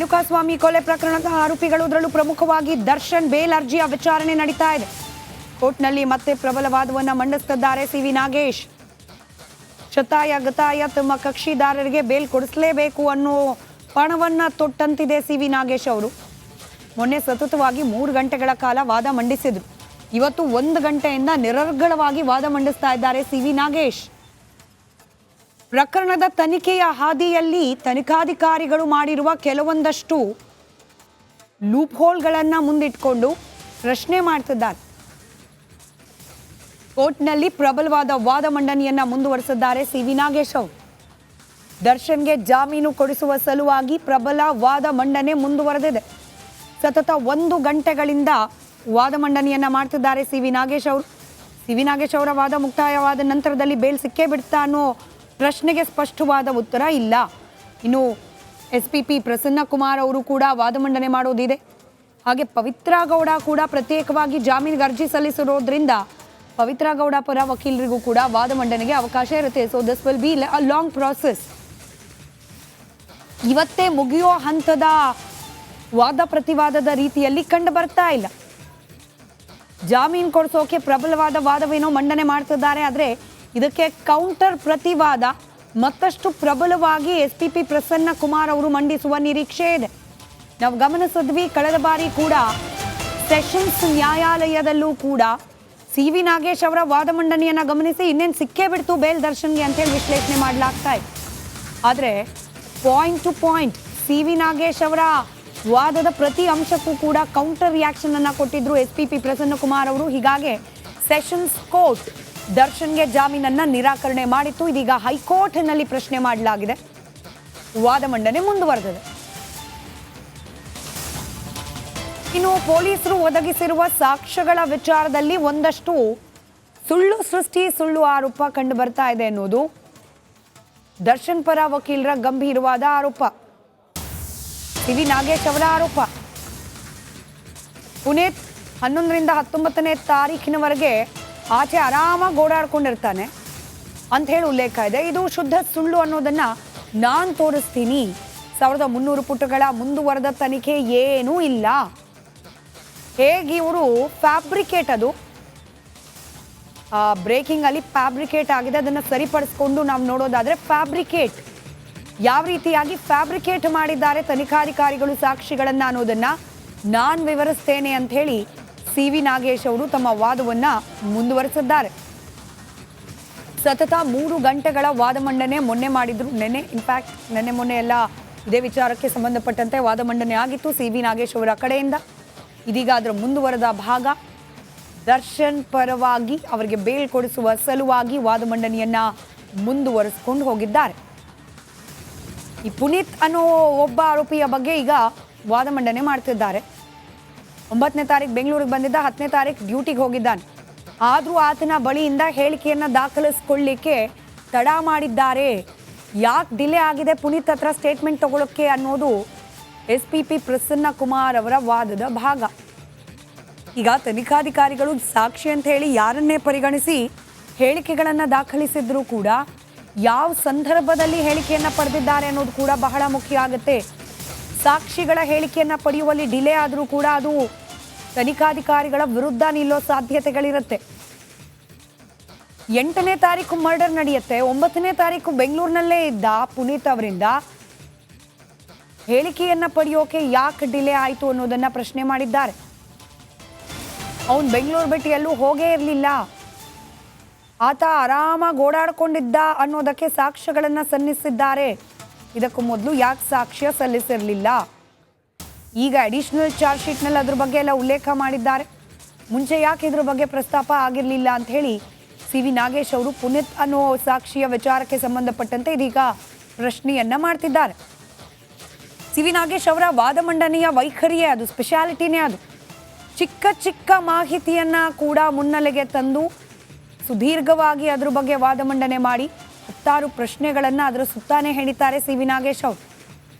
ರೇಣುಕಾಸ್ವಾಮಿ ಕೊಲೆ ಪ್ರಕರಣದ ಆರೋಪಿಗಳು, ಅದರಲ್ಲೂ ಪ್ರಮುಖವಾಗಿ ದರ್ಶನ್ ಬೇಲ್ ಅರ್ಜಿಯ ವಿಚಾರಣೆ ನಡೀತಾ ಇದೆ. ಕೋರ್ಟ್ನಲ್ಲಿ ಮತ್ತೆ ಪ್ರಬಲ ವಾದವನ್ನ ಮಂಡಿಸುತ್ತಿದ್ದಾರೆ ಸಿ.ವಿ. ನಾಗೇಶ್. ಶತಾಯ ಗತಾಯ ತಮ್ಮ ಕಕ್ಷಿದಾರರಿಗೆ ಬೇಲ್ ಕೊಡಿಸಲೇಬೇಕು ಅನ್ನೋ ಪಣವನ್ನ ತೊಟ್ಟಂತಿದೆ ಸಿ.ವಿ. ನಾಗೇಶ್ ಅವರು. ಮೊನ್ನೆ ಸತತವಾಗಿ 3 ಗಂಟೆಗಳ ಕಾಲ ವಾದ ಮಂಡಿಸಿದ್ರು. ಇವತ್ತು 1 ಗಂಟೆಯಿಂದ ನಿರರ್ಗಳವಾಗಿ ವಾದ ಮಂಡಿಸ್ತಾ ಇದ್ದಾರೆ ಸಿ.ವಿ. ನಾಗೇಶ್. ಪ್ರಕರಣದ ತನಿಖೆಯ ಹಾದಿಯಲ್ಲಿ ತನಿಖಾಧಿಕಾರಿಗಳು ಮಾಡಿರುವ ಕೆಲವೊಂದಷ್ಟು ಲೂಪ್ ಹೋಲ್ಗಳನ್ನು ಮುಂದಿಟ್ಕೊಂಡು ಪ್ರಶ್ನೆ ಮಾಡ್ತಿದ್ದಾರೆ. ಕೋರ್ಟ್ನಲ್ಲಿ ಪ್ರಬಲವಾದ ವಾದ ಮಂಡನೆಯನ್ನ ಮುಂದುವರೆಸಿದ್ದಾರೆ ಸಿ.ವಿ. ನಾಗೇಶ್ ಅವರು. ದರ್ಶನ್ಗೆ ಜಾಮೀನು ಕೊಡಿಸುವ ಸಲುವಾಗಿ ಪ್ರಬಲ ವಾದ ಮಂಡನೆ ಮುಂದುವರೆದಿದೆ. ಸತತ 1 ಗಂಟೆಗಳಿಂದ ವಾದ ಮಂಡನೆಯನ್ನ ಮಾಡ್ತಿದ್ದಾರೆ ಸಿ.ವಿ. ನಾಗೇಶ್ ಅವರು. ಸಿ.ವಿ. ನಾಗೇಶ್ ಅವರ ವಾದ ಮುಕ್ತಾಯವಾದ ನಂತರದಲ್ಲಿ ಬೇಲ್ ಸಿಕ್ಕೇ ಬಿಡ್ತಾ ಅನ್ನೋ ಪ್ರಶ್ನೆಗೆ ಸ್ಪಷ್ಟವಾದ ಉತ್ತರ ಇಲ್ಲ. ಇನ್ನು ಎಸ್.ಪಿ.ಪಿ. ಪ್ರಸನ್ನ ಕುಮಾರ್ ಅವರು ಕೂಡ ವಾದ ಮಂಡನೆ ಮಾಡೋದಿದೆ. ಹಾಗೆ ಪವಿತ್ರ ಗೌಡ ಕೂಡ ಪ್ರತ್ಯೇಕವಾಗಿ ಜಾಮೀನಿಗೆ ಅರ್ಜಿ ಸಲ್ಲಿಸಿರೋದ್ರಿಂದ ಪವಿತ್ರ ಗೌಡ ಪರ ವಕೀಲರಿಗೂ ಕೂಡ ವಾದ ಮಂಡನೆಗೆ ಅವಕಾಶ ಇರುತ್ತೆ. So this will be a long process. ಇವತ್ತೇ ಮುಗಿಯೋ ಹಂತದ ವಾದ ಪ್ರತಿವಾದದ ರೀತಿಯಲ್ಲಿ ಕಂಡು ಬರ್ತಾ ಇಲ್ಲ. ಜಾಮೀನು ಕೊಡಿಸೋಕೆ ಪ್ರಬಲವಾದ ವಾದವೇನೋ ಮಂಡನೆ ಮಾಡ್ತಿದ್ದಾರೆ. ಆದರೆ ಇದಕ್ಕೆ ಕೌಂಟರ್ ಪ್ರತಿವಾದ ಮತ್ತಷ್ಟು ಪ್ರಬಲವಾಗಿ ಎಸ್.ಪಿ.ಪಿ. ಪ್ರಸನ್ನ ಕುಮಾರ್ ಅವರು ಮಂಡಿಸುವ ನಿರೀಕ್ಷೆ ಇದೆ. ನಾವು ಗಮನಿಸಿದ್ವಿ, ಕಳೆದ ಬಾರಿ ಕೂಡ ಸೆಷನ್ಸ್ ನ್ಯಾಯಾಲಯದಲ್ಲೂ ಕೂಡ ಸಿ.ವಿ. ನಾಗೇಶ್ ಅವರ ವಾದ ಮಂಡನೆಯನ್ನ ಗಮನಿಸಿ ಇನ್ನೇನು ಸಿಕ್ಕೇ ಬಿಡ್ತು ಬೇಲ್ ದರ್ಶನ್ಗೆ ಅಂತೇಳಿ ವಿಶ್ಲೇಷಣೆ ಮಾಡಲಾಗ್ತಾ ಇದೆ. ಆದರೆ point to point CV. Nagesh ಅವರ ವಾದದ ಪ್ರತಿ ಅಂಶಕ್ಕೂ ಕೂಡ ಕೌಂಟರ್ ರಿಯಾಕ್ಷನ್ ಅನ್ನ ಕೊಟ್ಟಿದ್ರು ಎಸ್.ಪಿ.ಪಿ. ಪ್ರಸನ್ನ ಕುಮಾರ್ ಅವರು. ಹೀಗಾಗಿ ಸೆಷನ್ಸ್ ಕೋರ್ಟ್ ದರ್ಶನ್ಗೆ ಜಾಮೀನನ್ನ ನಿರಾಕರಣೆ ಮಾಡಿತ್ತು. ಇದೀಗ ಹೈಕೋರ್ಟ್ನಲ್ಲಿ ಪ್ರಶ್ನೆ ಮಾಡಲಾಗಿದೆ. ವಾದ ಮಂಡನೆ ಮುಂದುವರೆದಿದೆ. ಇನ್ನು ಪೊಲೀಸರು ಒದಗಿಸಿರುವ ಸಾಕ್ಷ್ಯಗಳ ವಿಚಾರದಲ್ಲಿ ಒಂದಷ್ಟು ಸುಳ್ಳು ಸೃಷ್ಟಿ, ಸುಳ್ಳು ಆರೋಪ ಕಂಡು ಬರ್ತಾ ಇದೆ ಅನ್ನೋದು ದರ್ಶನ್ ಪರ ವಕೀಲರ ಗಂಭೀರವಾದ ಆರೋಪ. ಸಿ.ವಿ. ನಾಗೇಶ್ ಅವರ ಆರೋಪ. ಪುನೀತ್ 11ರಿಂದ 19ನೇ ತಾರೀಖಿನವರೆಗೆ ಆಚೆ ಆರಾಮಾಗಿ ಓಡಾಡ್ಕೊಂಡಿರ್ತಾನೆ ಅಂತ ಹೇಳಿ ಉಲ್ಲೇಖ ಇದೆ. ಇದು ಶುದ್ಧ ಸುಳ್ಳು ಅನ್ನೋದನ್ನ ನಾನು ತೋರಿಸ್ತೀನಿ. 1300 ಪುಟಗಳ ಮುಂದುವರೆದ ತನಿಖೆ ಏನೂ ಇಲ್ಲ. ಹೇಗೆ ಇವರು ಫ್ಯಾಬ್ರಿಕೇಟ್, ಅದು ಬ್ರೇಕಿಂಗ್ ಅಲ್ಲಿ ಫ್ಯಾಬ್ರಿಕೇಟ್ ಆಗಿದೆ, ಅದನ್ನು ಸರಿಪಡಿಸ್ಕೊಂಡು ನಾವು ನೋಡೋದಾದ್ರೆ ಫ್ಯಾಬ್ರಿಕೇಟ್ ಯಾವ ರೀತಿಯಾಗಿ ಫ್ಯಾಬ್ರಿಕೇಟ್ ಮಾಡಿದ್ದಾರೆ ತನಿಖಾಧಿಕಾರಿಗಳು ಸಾಕ್ಷಿಗಳನ್ನ ಅನ್ನೋದನ್ನ ನಾನು ವಿವರಿಸ್ತೇನೆ ಅಂತ ಹೇಳಿ ಸಿ.ವಿ. ನಾಗೇಶ್ ಅವರು ತಮ್ಮ ವಾದವನ್ನ ಮುಂದುವರೆಸಿದ್ದಾರೆ. ಸತತ 3 ಗಂಟೆಗಳ ವಾದ ಮಂಡನೆ ಮೊನ್ನೆ ಮಾಡಿದ್ರು. ನೆನ್ನೆ ಮೊನ್ನೆ ಎಲ್ಲ ಇದೇ ವಿಚಾರಕ್ಕೆ ಸಂಬಂಧಪಟ್ಟಂತೆ ವಾದ ಮಂಡನೆ ಆಗಿತ್ತು ಸಿ.ವಿ. ನಾಗೇಶ್ ಅವರ ಕಡೆಯಿಂದ. ಇದೀಗ ಅದರ ಮುಂದುವರೆದ ಭಾಗ ದರ್ಶನ್ ಪರವಾಗಿ ಅವರಿಗೆ ಬೇಲ್ ಕೊಡಿಸುವ ಸಲುವಾಗಿ ವಾದ ಮಂಡನೆಯನ್ನ ಮುಂದುವರೆಸಿಕೊಂಡು ಹೋಗಿದ್ದಾರೆ. ಈ ಪುನೀತ್ ಅನ್ನೋ ಒಬ್ಬ ಆರೋಪಿಯ ಬಗ್ಗೆ ಈಗ ವಾದ ಮಂಡನೆ ಮಾಡ್ತಿದ್ದಾರೆ. 9ನೇ ತಾರೀಕು ಬೆಂಗಳೂರಿಗೆ ಬಂದಿದ್ದ, 10ನೇ ತಾರೀಕು ಡ್ಯೂಟಿಗೆ ಹೋಗಿದ್ದಾನೆ. ಆದರೂ ಆತನ ಬಳಿಯಿಂದ ಹೇಳಿಕೆಯನ್ನು ದಾಖಲಿಸ್ಕೊಳ್ಳಿಕ್ಕೆ ತಡ ಮಾಡಿದ್ದಾರೆ. ಯಾಕೆ ಡಿಲೇ ಆಗಿದೆ ಪುನೀತ್ ಹತ್ರ ಸ್ಟೇಟ್ಮೆಂಟ್ ತಗೊಳ್ಳೋಕ್ಕೆ ಅನ್ನೋದು ಎಸ್.ಪಿ.ಪಿ. ಪ್ರಸನ್ನ ಕುಮಾರ್ ಅವರ ವಾದದ ಭಾಗ. ಈಗ ತನಿಖಾಧಿಕಾರಿಗಳು ಸಾಕ್ಷಿ ಅಂತ ಹೇಳಿ ಯಾರನ್ನೇ ಪರಿಗಣಿಸಿ ಹೇಳಿಕೆಗಳನ್ನು ದಾಖಲಿಸಿದ್ರು ಕೂಡ ಯಾವ ಸಂದರ್ಭದಲ್ಲಿ ಹೇಳಿಕೆಯನ್ನು ಪಡೆದಿದ್ದಾರೆ ಅನ್ನೋದು ಕೂಡ ಬಹಳ ಮುಖ್ಯ ಆಗುತ್ತೆ. ಸಾಕ್ಷಿಗಳ ಹೇಳಿಕೆಯನ್ನು ಪಡೆಯುವಲ್ಲಿ ಡಿಲೇ ಆದರೂ ಕೂಡ ಅದು ತನಿಖಾಧಿಕಾರಿಗಳ ವಿರುದ್ಧ ನಿಲ್ಲೋ ಸಾಧ್ಯತೆಗಳಿರುತ್ತೆ. 8ನೇ ತಾರೀಕು ಮರ್ಡರ್ ನಡೆಯುತ್ತೆ. 9ನೇ ತಾರೀಕು ಬೆಂಗಳೂರಿನಲ್ಲೇ ಇದ್ದ ಪುನೀತ್ ಅವರಿಂದ ಹೇಳಿಕೆಯನ್ನ ಪಡೆಯೋಕೆ ಯಾಕೆ ಡಿಲೇ ಆಯಿತು ಅನ್ನೋದನ್ನ ಪ್ರಶ್ನೆ ಮಾಡಿದ್ದಾರೆ. ಅವನು ಬೆಂಗಳೂರು ಬಿಟ್ಟು ಎಲ್ಲೂ ಹೋಗೇ ಇರಲಿಲ್ಲ, ಆತ ಆರಾಮಾಗಿ ಓಡಾಡ್ಕೊಂಡಿದ್ದ ಅನ್ನೋದಕ್ಕೆ ಸಾಕ್ಷ್ಯಗಳನ್ನ ಸಲ್ಲಿಸಿದ್ದಾರೆ. ಇದಕ್ಕೂ ಮೊದಲು ಯಾಕೆ ಸಾಕ್ಷ್ಯ ಸಲ್ಲಿಸಿರಲಿಲ್ಲ, ಈಗ ಅಡಿಷನಲ್ ಚಾರ್ಜ್ ಶೀಟ್ನಲ್ಲಿ ಅದ್ರ ಬಗ್ಗೆ ಎಲ್ಲ ಉಲ್ಲೇಖ ಮಾಡಿದ್ದಾರೆ. ಮುಂಚೆ ಯಾಕೆ ಇದ್ರ ಬಗ್ಗೆ ಪ್ರಸ್ತಾಪ ಆಗಿರಲಿಲ್ಲ ಅಂತ ಹೇಳಿ ಸಿ.ವಿ. ನಾಗೇಶ್ ಅವರು ಪುನೀತ್ ಅನ್ನೋ ಸಾಕ್ಷಿಯ ವಿಚಾರಕ್ಕೆ ಸಂಬಂಧಪಟ್ಟಂತೆ ಇದೀಗ ಪ್ರಶ್ನೆಯನ್ನ ಮಾಡ್ತಿದ್ದಾರೆ. ಸಿ.ವಿ. ನಾಗೇಶ್ ಅವರ ವಾದ ಮಂಡನೆಯ ವೈಖರಿಯೇ ಅದು, ಸ್ಪೆಷಾಲಿಟಿನೇ ಅದು. ಚಿಕ್ಕ ಚಿಕ್ಕ ಮಾಹಿತಿಯನ್ನ ಕೂಡ ಮುನ್ನೆಲೆಗೆ ತಂದು ಸುದೀರ್ಘವಾಗಿ ಅದ್ರ ಬಗ್ಗೆ ವಾದ ಮಂಡನೆ ಮಾಡಿ 10 ಪ್ರಶ್ನೆಗಳನ್ನು ಅದರ ಸುತ್ತಾನೆ ಹೇಳಿದ್ದಾರೆ ಸಿ.ವಿ. ನಾಗೇಶ್ ಅವರು.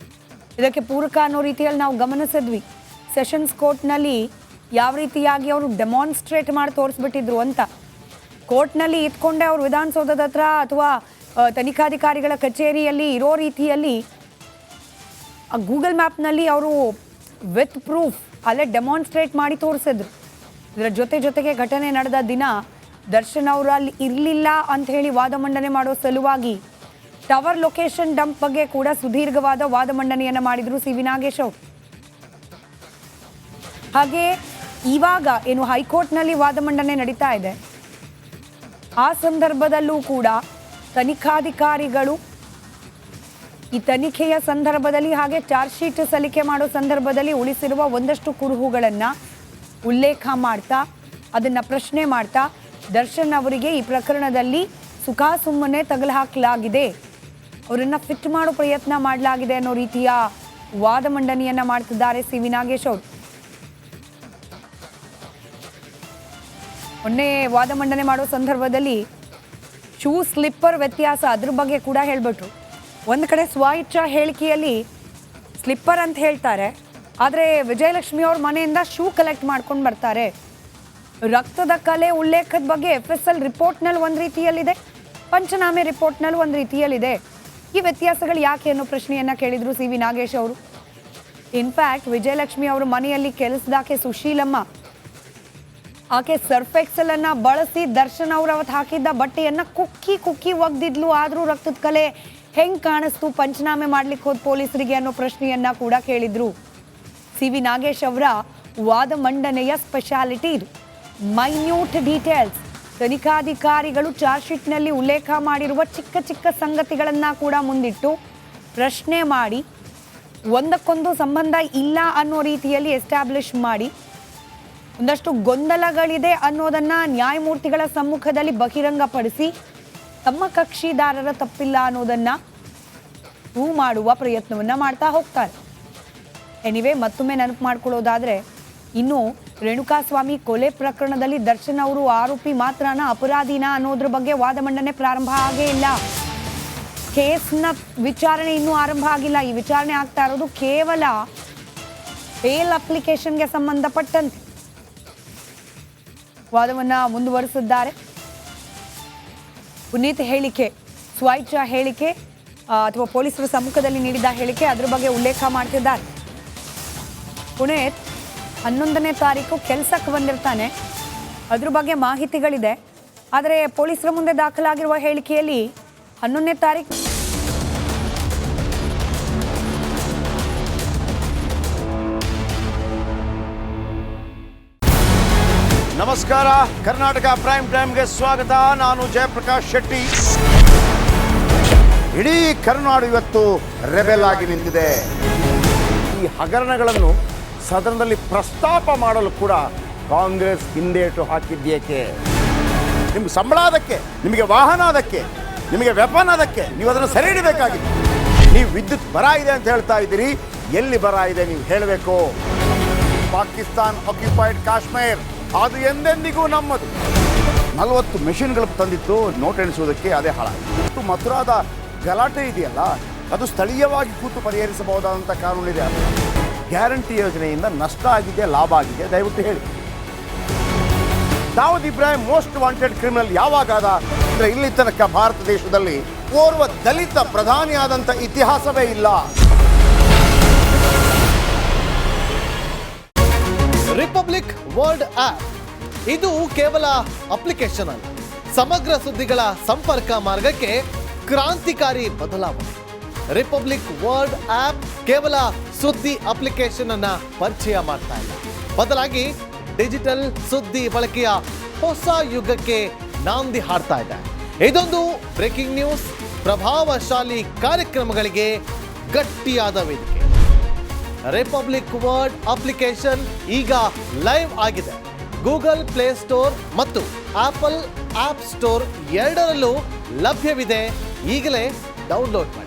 ಇದಕ್ಕೆ ಪೂರಕ ಅನ್ನೋ ರೀತಿಯಲ್ಲಿ ನಾವು ಗಮನಿಸಿದ್ವಿ. ಸೆಷನ್ಸ್ ಕೋರ್ಟ್ನಲ್ಲಿ ಯಾವ ರೀತಿಯಾಗಿ ಅವರು ಡೆಮಾನ್ಸ್ಟ್ರೇಟ್ ಮಾಡಿ ತೋರಿಸ್ಬಿಟ್ಟಿದ್ರು ಅಂತ. ಕೋರ್ಟ್ನಲ್ಲಿ ಇದ್ಕೊಂಡೆ ಅವರು ವಿಧಾನಸೌಧದ ಹತ್ರ ಅಥವಾ ತನಿಖಾಧಿಕಾರಿಗಳ ಕಚೇರಿಯಲ್ಲಿ ಇರೋ ರೀತಿಯಲ್ಲಿ ಆ ಗೂಗಲ್ ಮ್ಯಾಪ್ನಲ್ಲಿ ಅವರು ವಿತ್ ಪ್ರೂಫ್ ಅಲ್ಲೇ ಡೆಮಾನ್ಸ್ಟ್ರೇಟ್ ಮಾಡಿ ತೋರಿಸಿದ್ರು. ಇದರ ಜೊತೆಗೆ ಘಟನೆ ನಡೆದ ದಿನ ದರ್ಶನ್ ಅವರು ಅಲ್ಲಿ ಇರಲಿಲ್ಲ ಅಂತ ಹೇಳಿ ವಾದ ಮಂಡನೆ ಮಾಡೋ ಸಲುವಾಗಿ ಟವರ್ ಲೊಕೇಶನ್ ಡಂಪ್ ಬಗ್ಗೆ ಕೂಡ ಸುದೀರ್ಘವಾದ ವಾದ ಮಂಡನೆಯನ್ನು ಮಾಡಿದ್ರು ಸಿ ವಿ ನಾಗೇಶ್ ಅವರು. ಹಾಗೆ ಇವಾಗ ಏನು ಹೈಕೋರ್ಟ್ನಲ್ಲಿ ವಾದ ಮಂಡನೆ ನಡೀತಾ ಇದೆ, ಆ ಸಂದರ್ಭದಲ್ಲೂ ಕೂಡ ತನಿಖಾಧಿಕಾರಿಗಳು ಈ ತನಿಖೆಯ ಸಂದರ್ಭದಲ್ಲಿ ಹಾಗೆ ಚಾರ್ಜ್ ಶೀಟ್ ಸಲ್ಲಿಕೆ ಮಾಡೋ ಸಂದರ್ಭದಲ್ಲಿ ಉಳಿಸಿರುವ ಒಂದಷ್ಟು ಕುರುಹುಗಳನ್ನು ಉಲ್ಲೇಖ ಮಾಡ್ತಾ ಅದನ್ನು ಪ್ರಶ್ನೆ ಮಾಡ್ತಾ ದರ್ಶನ್ ಅವರಿಗೆ ಈ ಪ್ರಕರಣದಲ್ಲಿ ಸುಮ್ಮನೆ ತಗಲು ಹಾಕಲಾಗಿದೆ, ಅವರನ್ನು ಫಿಟ್ ಮಾಡೋ ಪ್ರಯತ್ನ ಮಾಡಲಾಗಿದೆ ಅನ್ನೋ ರೀತಿಯ ವಾದ ಮಂಡನೆಯನ್ನು ಮಾಡ್ತಿದ್ದಾರೆ ಸಿ ವಿ ನಾಗೇಶ್ ಅವರು. ಮೊನ್ನೆ ವಾದ ಮಂಡನೆ ಮಾಡೋ ಸಂದರ್ಭದಲ್ಲಿ ಶೂ ಸ್ಲಿಪ್ಪರ್ ವ್ಯತ್ಯಾಸ ಅದ್ರ ಬಗ್ಗೆ ಕೂಡ ಹೇಳಿಬಿಟ್ರು. ಒಂದು ಕಡೆ ಸ್ವಇಚ್ಛಾ ಹೇಳಿಕೆಯಲ್ಲಿ ಸ್ಲಿಪ್ಪರ್ ಅಂತ ಹೇಳ್ತಾರೆ, ಆದರೆ ವಿಜಯಲಕ್ಷ್ಮಿ ಅವ್ರ ಮನೆಯಿಂದ ಶೂ ಕಲೆಕ್ಟ್ ಮಾಡ್ಕೊಂಡು ಬರ್ತಾರೆ. ರಕ್ತದ ಕಲೆ ಉಲ್ಲೇಖದ ಬಗ್ಗೆ FSL ರಿಪೋರ್ಟ್ನಲ್ಲಿ ಒಂದು ರೀತಿಯಲ್ಲಿದೆ, ಪಂಚನಾಮೆ ರಿಪೋರ್ಟ್ನಲ್ಲಿ ಒಂದು ರೀತಿಯಲ್ಲಿದೆ. ಈ ವ್ಯತ್ಯಾಸಗಳು ಯಾಕೆ ಅನ್ನೋ ಪ್ರಶ್ನೆಯನ್ನು ಕೇಳಿದರು ಸಿ ವಿ ನಾಗೇಶ್ ಅವರು. ಇನ್ಫ್ಯಾಕ್ಟ್ ವಿಜಯಲಕ್ಷ್ಮಿ ಅವರ ಮನೆಯಲ್ಲಿ ಕೆಲಸದಾಕೆ ಸುಶೀಲಮ್ಮ, ಆಕೆ ಸರ್ಫ್ ಎಕ್ಸೆಲ್ ಬಳಸಿ ದರ್ಶನ್ ಅವರು ಅವತ್ತು ಹಾಕಿದ್ದ ಬಟ್ಟೆಯನ್ನು ಕುಕ್ಕಿ ಒಗ್ದಿದ್ಲು, ಆದರೂ ರಕ್ತದ ಕಲೆ ಹೆಂಗೆ ಕಾಣಿಸ್ತು ಪಂಚನಾಮೆ ಮಾಡ್ಲಿಕ್ಕೆ ಹೋದ ಪೊಲೀಸರಿಗೆ ಅನ್ನೋ ಪ್ರಶ್ನೆಯನ್ನು ಕೂಡ ಕೇಳಿದ್ರು. ಸಿ ವಿ ನಾಗೇಶ್ ಅವರ ವಾದ ಮಂಡನೆಯ ಸ್ಪೆಷಾಲಿಟಿ ಇದು, ಮೈನ್ಯೂಟ್ ಡೀಟೇಲ್ಸ್. ತನಿಖಾಧಿಕಾರಿಗಳು ಚಾರ್ಜ್ ಶೀಟ್ನಲ್ಲಿ ಉಲ್ಲೇಖ ಮಾಡಿರುವ ಚಿಕ್ಕ ಸಂಗತಿಗಳನ್ನು ಕೂಡ ಮುಂದಿಟ್ಟು ಪ್ರಶ್ನೆ ಮಾಡಿ ಒಂದಕ್ಕೊಂದು ಸಂಬಂಧ ಇಲ್ಲ ಅನ್ನೋ ರೀತಿಯಲ್ಲಿ ಎಸ್ಟಾಬ್ಲಿಷ್ ಮಾಡಿ ಒಂದಷ್ಟು ಗೊಂದಲಗಳಿದೆ ಅನ್ನೋದನ್ನು ನ್ಯಾಯಮೂರ್ತಿಗಳ ಸಮ್ಮುಖದಲ್ಲಿ ಬಹಿರಂಗಪಡಿಸಿ ತಮ್ಮ ಕಕ್ಷಿದಾರರ ತಪ್ಪಿಲ್ಲ ಅನ್ನೋದನ್ನು ಪ್ರೂವ್ ಮಾಡುವ ಪ್ರಯತ್ನವನ್ನು ಮಾಡ್ತಾ ಹೋಗ್ತಾರೆ. ಎನಿವೆ, ಮತ್ತೊಮ್ಮೆ ನೆನಪು ಮಾಡ್ಕೊಳ್ಳೋದಾದರೆ, ಇನ್ನು ರೇಣುಕಾಸ್ವಾಮಿ ಕೊಲೆ ಪ್ರಕರಣದಲ್ಲಿ ದರ್ಶನ್ ಅವರು ಆರೋಪಿ ಮಾತ್ರನ ಅಪರಾಧಿನ ಅನ್ನೋದ್ರ ಬಗ್ಗೆ ವಾದ ಮಂಡನೆ ಪ್ರಾರಂಭ ಆಗೇ ಇಲ್ಲ. ಕೇಸ್ನ ವಿಚಾರಣೆ ಇನ್ನೂ ಆರಂಭ ಆಗಿಲ್ಲ. ಈ ವಿಚಾರಣೆ ಆಗ್ತಾ ಇರೋದು ಕೇವಲ ಬೇಲ್ ಅಪ್ಲಿಕೇಶನ್ಗೆ ಸಂಬಂಧಪಟ್ಟಂತೆ. ವಾದವನ್ನು ಮುಂದುವರಿಸಿದ್ದಾರೆ. ಪುನೀತ್ ಹೇಳಿಕೆ, ಸ್ವಇಚ್ಛಾ ಹೇಳಿಕೆ ಅಥವಾ ಪೊಲೀಸರ ಸಮ್ಮುಖದಲ್ಲಿ ನೀಡಿದ ಹೇಳಿಕೆ, ಅದ್ರ ಬಗ್ಗೆ ಉಲ್ಲೇಖ ಮಾಡ್ತಿದ್ದಾರೆ. ಪುನೀತ್ 11ನೇ ತಾರೀಕು ಕೆಲಸಕ್ಕೆ ಬಂದಿರ್ತಾನೆ, ಅದ್ರ ಬಗ್ಗೆ ಮಾಹಿತಿಗಳಿದೆ. ಆದರೆ ಪೊಲೀಸರ ಮುಂದೆ ದಾಖಲಾಗಿರುವ ಹೇಳಿಕೆಯಲ್ಲಿ 11ನೇ ತಾರೀಕು ನಮಸ್ಕಾರ, ಕರ್ನಾಟಕ ಪ್ರೈಮ್ ಟೈಮ್ಗೆ ಸ್ವಾಗತ. ನಾನು ಜಯಪ್ರಕಾಶ್ ಶೆಟ್ಟಿ. ಇಡೀ ಕರ್ನಾಡು ಇವತ್ತು ರೆಬೆಲ್ ಆಗಿ ನಿಂತಿದೆ. ಈ ಹಗರಣಗಳನ್ನು ಸದನದಲ್ಲಿ ಪ್ರಸ್ತಾಪ ಮಾಡಲು ಕೂಡ ಕಾಂಗ್ರೆಸ್ ಹಿಂದೇಟು ಹಾಕಿದ್ದೇಕೆ? ನಿಮ್ಗೆ ಸಂಬಳ ಅದಕ್ಕೆ, ನಿಮಗೆ ವಾಹನ ಅದಕ್ಕೆ, ನಿಮಗೆ ವೆಪನ್ ಅದಕ್ಕೆ, ನೀವು ಅದನ್ನು ಸರಿ ಹಿಡಬೇಕಾಗಿದೆ. ನೀವು ವಿದ್ಯುತ್ ಬರ ಇದೆ ಅಂತ ಹೇಳ್ತಾ ಇದ್ದೀರಿ, ಎಲ್ಲಿ ಬರ ಇದೆ ನೀವು ಹೇಳಬೇಕು. ಪಾಕಿಸ್ತಾನ್ ಆಕ್ಯುಪೈಡ್ ಕಾಶ್ಮೀರ್ ಅದು ಎಂದೆಂದಿಗೂ ನಮ್ಮದು. 40 ಮೆಷಿನ್ಗಳು ತಂದಿತ್ತು ನೋಟ್ ಎಣಿಸುವುದಕ್ಕೆ, ಅದೇ ಹಾಳಾಯಿತು. ಮಥುರಾದ ಗಲಾಟೆ ಇದೆಯಲ್ಲ, ಅದು ಸ್ಥಳೀಯವಾಗಿ ಕೂತು ಪರಿಹರಿಸಬಹುದಾದಂಥ ಕಾನೂನಿದೆ. ಗ್ಯಾರಂಟಿ ಯೋಜನೆಯಿಂದ ನಷ್ಟ ಆಗಿದೆ, ಲಾಭ ಆಗಿದೆ, ದಯವಿಟ್ಟು ಹೇಳಿ. Dawood Ibrahim most wanted criminal ಯಾವಾಗಾದ ಅಂದರೆ ಇಲ್ಲಿ ತನಕ ಭಾರತ ದೇಶದಲ್ಲಿ ಓರ್ವ ದಲಿತ ಪ್ರಧಾನಿಯಾದಂಥ ಇತಿಹಾಸವೇ ಇಲ್ಲ. ರಿಪಬ್ಲಿಕ್ ವರ್ಲ್ಡ್ ಆಪ್ ಇದು ಕೇವಲ ಅಪ್ಲಿಕೇಶನ್ ಅಲ್ಲ, ಸಮಗ್ರ ಸುದ್ದಿಗಳ ಸಂಪರ್ಕ ಮಾರ್ಗಕ್ಕೆ ಕ್ರಾಂತಿಕಾರಿ ಬದಲಾವಣೆ. ರಿಪಬ್ಲಿಕ್ ವರ್ಲ್ಡ್ ಆಪ್ ಕೇವಲ ಸುದ್ದಿ ಅಪ್ಲಿಕೇಶನ್ ಅನ್ನ ಪರಿಚಯ ಮಾಡ್ತಾ ಇಲ್ಲ, ಬದಲಾಗಿ ಡಿಜಿಟಲ್ ಸುದ್ದಿ ಬಳಕೆಯ ಹೊಸ ಯುಗಕ್ಕೆ ನಾಂದಿ ಹಾಡ್ತಾ ಇದೆ. ಇದೊಂದು ಬ್ರೇಕಿಂಗ್ ನ್ಯೂಸ್, ಪ್ರಭಾವಶಾಲಿ ಕಾರ್ಯಕ್ರಮಗಳಿಗೆ ಗಟ್ಟಿಯಾದ ವೇದಿಕೆ. ರಿಪಬ್ಲಿಕ್ ವರ್ಲ್ಡ್ ಅಪ್ಲಿಕೇಶನ್ ಈಗ ಲೈವ್ ಆಗಿದೆ. ಗೂಗಲ್ ಪ್ಲೇ ಸ್ಟೋರ್ ಮತ್ತು ಆಪಲ್ ಆಪ್ ಸ್ಟೋರ್ ಎರಡರಲ್ಲೂ ಲಭ್ಯವಿದೆ. ಈಗಲೇ ಡೌನ್ಲೋಡ್ ಮಾಡಿ.